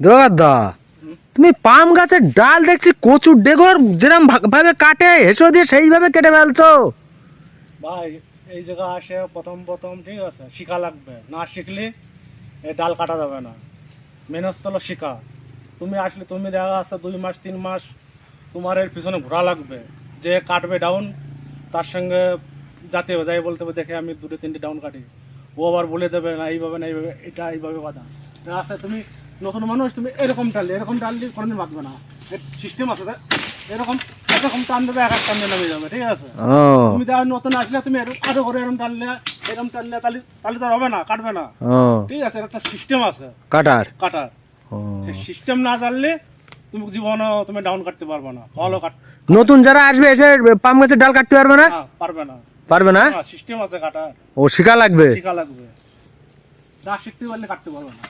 দা তুমি পাম গাছের ডাল দেখছি কচুর ডেগর যেরকম ভাবে কাটে হেসো দিয়ে সেইভাবে কেটে ফেলছো। ভাই এই জায়গা আসে প্রথম প্রথম ঠিক আছে শিখা লাগবে, না শিখলে এই ডাল কাটা যাবে না। মেন হচ্ছে হলো শিখা। তুমি আসলে তুমি দেখা যাচ্ছে 2 মাস 3 মাস তোমার এর পিছনে ঘোরা লাগবে, যে কাটবে ডাউন তার সঙ্গে যাতে যাই বলতে হবে দেখে আমি 2-3টে ডাউন কাটি, ও আবার বলে দেবে না এইভাবে না এইভাবে, এটা এইভাবে বাঁধা। দেখা যাচ্ছে তুমি নতুন মানুষ, তুমি এরকম টানলে কোনোদিন বাঁধবে না। সিস্টেম আছে এরকম এরকম টান দেবে, এক টান দিয়ে নামে যাবে, ঠিক আছে। তুমি দেখা নতুন আসলে তুমি আরো করে এরকম টানলে তাহলে তাহলে তো হবে না, কাটবে না, ঠিক আছে। একটা সিস্টেম আছে কাটার। সিস্টেম না জানলে তুমি জীবনও তুমি ডাউন কাটতে পারবে না, ফলও কাট। নতুন যারা আসবে এসে পাম গাছের ডাল কাটতে পারবে না, পারবে না। সিস্টেম আছে কাটার, ও শিখা লাগবে, যা শিখতে পারলে কাটতে পারবে না।